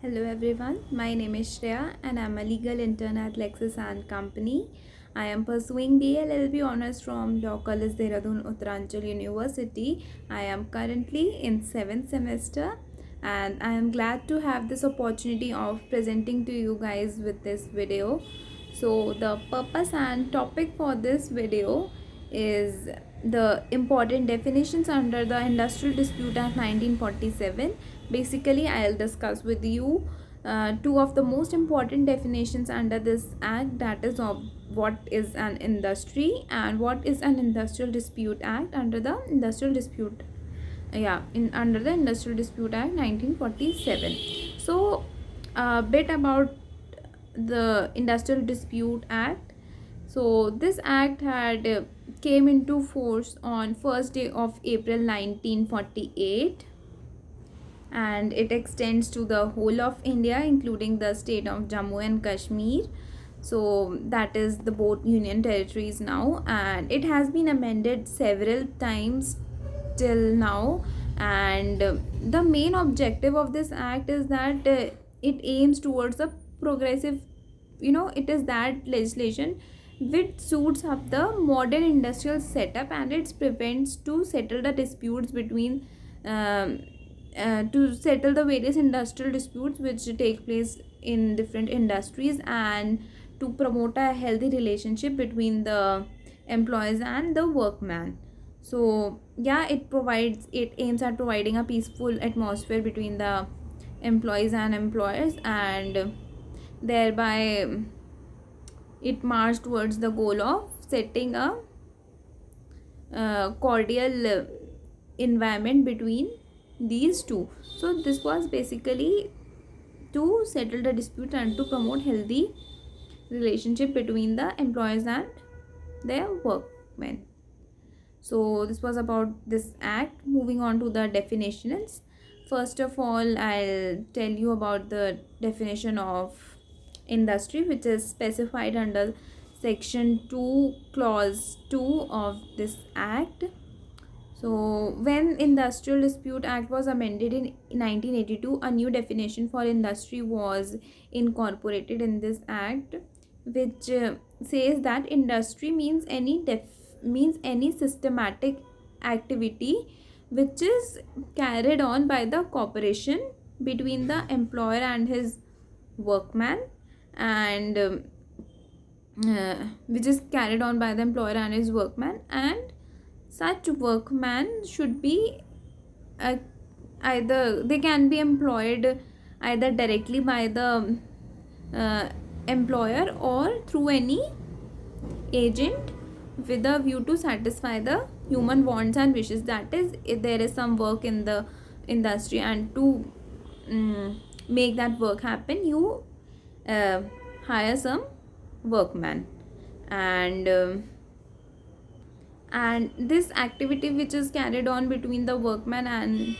Hello everyone, my name is Shreya and I'm a legal intern at Lexis and Company. I am pursuing DLLB honors from Law College Dehradun Uttaranchal University. I am currently in 7th semester and I am glad to have this opportunity of presenting to you guys with this video. So the purpose and topic for this video is the important definitions under the Industrial Dispute Act 1947. Basically, I'll discuss with you two of the most important definitions under this act, that is of what is an industry and what is an industrial dispute act under the industrial dispute under the Industrial Dispute Act 1947. So a bit about the Industrial Dispute Act. So this act had came into force on first day of April 1948, and it extends to the whole of India, including the state of Jammu and Kashmir. So that is the both union territories now, and it has been amended several times till now. And the main objective of this act is that it aims towards the progressive, it is that legislation which suits up the modern industrial setup, and it prevents to settle the disputes between to settle the various industrial disputes which take place in different industries, and to promote a healthy relationship between the employees and the workman. So yeah, it aims at providing a peaceful atmosphere between the employees and employers, and thereby it marched towards the goal of setting a cordial environment between these two. So this was basically to settle the dispute and to promote healthy relationship between the employers and their workmen. So this was about this act. Moving on to the definitions. First of all, I'll tell you about the definition of industry, which is specified under section 2 clause 2 of this act. So when Industrial Dispute Act was amended in 1982, a new definition for industry was incorporated in this act, which says that industry means any systematic activity which is carried on by the corporation between the employer and his workman, and which is carried on by the employer and his workman, and such workman should be uh, either they can be employed either directly by the uh, employer or through any agent with a view to satisfy the human wants and wishes. That is, if there is some work in the industry, and to make that work happen, you uh, hire some workman, and this activity which is carried on between the workman and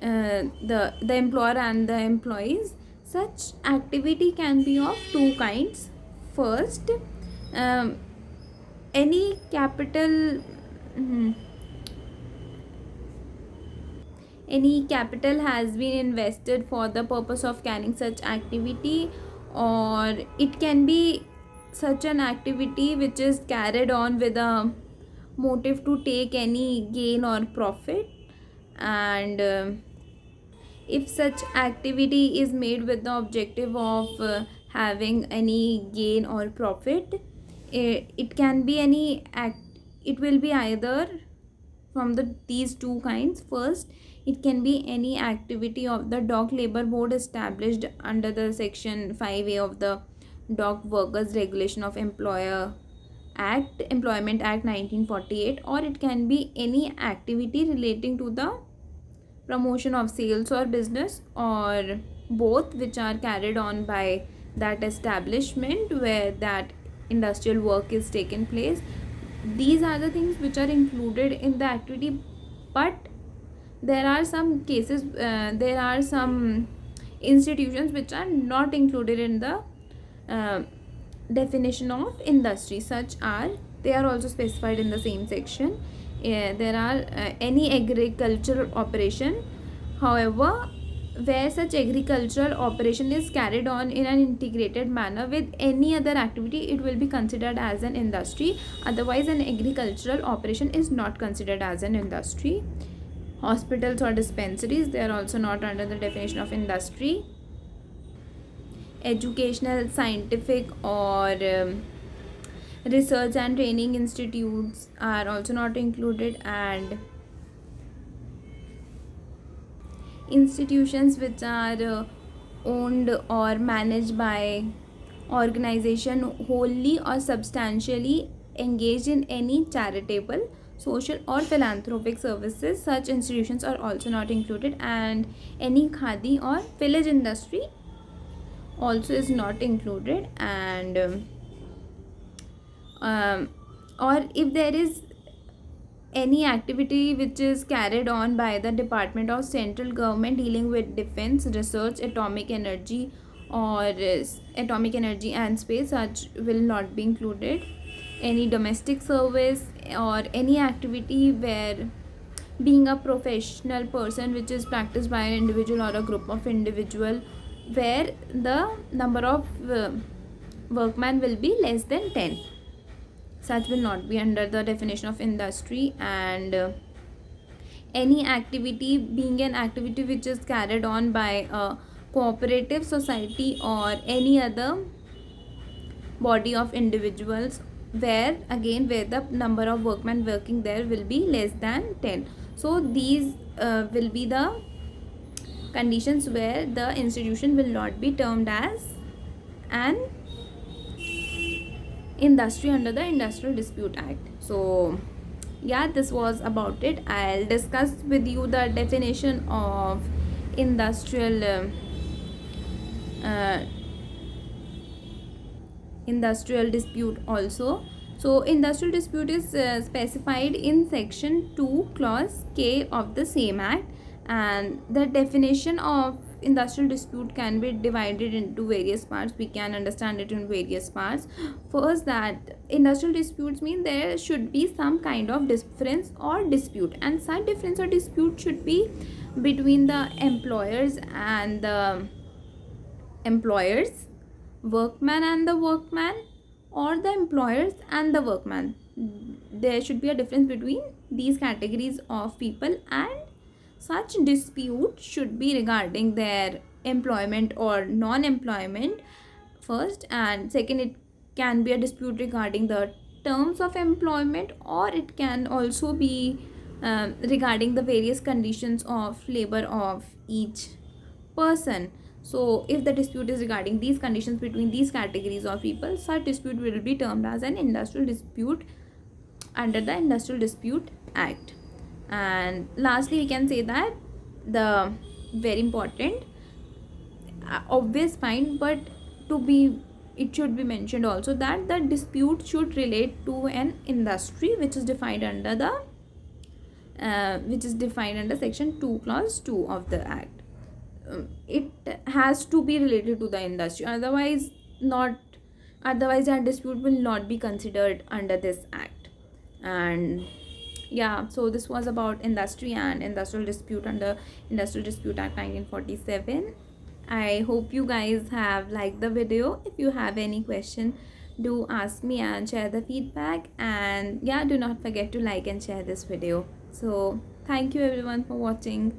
the employer and the employees, such activity can be of two kinds. First, um, any capital mhm, any capital has been invested for the purpose of carrying such activity, or it can be such an activity which is carried on with a motive to take any gain or profit. And if such activity is made with the objective of having any gain or profit, it can be any act. It will be either from these two kinds. First, it can be any activity of the dock labor board established under the section 5A of the Dock Workers Regulation of Employment Act 1948, or it can be any activity relating to the promotion of sales or business, or both, which are carried on by that establishment where that industrial work is taken place. These are the things which are included in the activity, but there are some cases, there are some institutions which are not included in the uh, definition of industry. Such are, they are also specified in the same section. There are any agricultural operation. However, where such agricultural operation is carried on in an integrated manner with any other activity, it will be considered as an industry. Otherwise, an agricultural operation is not considered as an industry. Hospitals or dispensaries, they are also not under the definition of industry. Educational, scientific, or research and training institutes are also not included, and institutions which are owned or managed by organization wholly or substantially engaged in any charitable, social, or philanthropic services, such institutions are also not included. And any khadi or village industry also is not included. And or if there is any activity which is carried on by the department of central government dealing with defense, research, atomic energy, or atomic energy and space, such will not be included. Any domestic service or any activity where being a professional person which is practiced by an individual or a group of individual, where the number of workmen will be less than 10, such will not be under the definition of industry. And any activity being an activity which is carried on by a cooperative society or any other body of individuals, where again where the number of workmen working there will be less than 10. So these will be the conditions where the institution will not be termed as an industry under the Industrial Dispute Act. So yeah, this was about it. I'll discuss with you the definition of industrial industrial dispute also. So industrial dispute is specified in section 2 clause K of the same act, and the definition of industrial dispute can be divided into various parts. We can understand it in various parts. First, that industrial disputes mean there should be some kind of difference or dispute, and such difference or dispute should be between the employers and the employers, workman and the workman, or the employers and the workman. There should be a difference between these categories of people, and such dispute should be regarding their employment or non-employment first, and second, it can be a dispute regarding the terms of employment, or it can also be regarding the various conditions of labor of each person. So if the dispute is regarding these conditions between these categories of people, such dispute will be termed as an industrial dispute under the Industrial Dispute Act. And lastly, we can say that the very important obvious point, but to be it should be mentioned also, that the dispute should relate to an industry which is defined under the section 2 clause 2 of the act. It has to be related to the industry, otherwise that dispute will not be considered under this act. And yeah, so this was about industry and industrial dispute under Industrial Dispute Act 1947. I hope you guys have liked the video. If you have any question, do ask me and share the feedback. And yeah, do not forget to like and share this video. So thank you everyone for watching.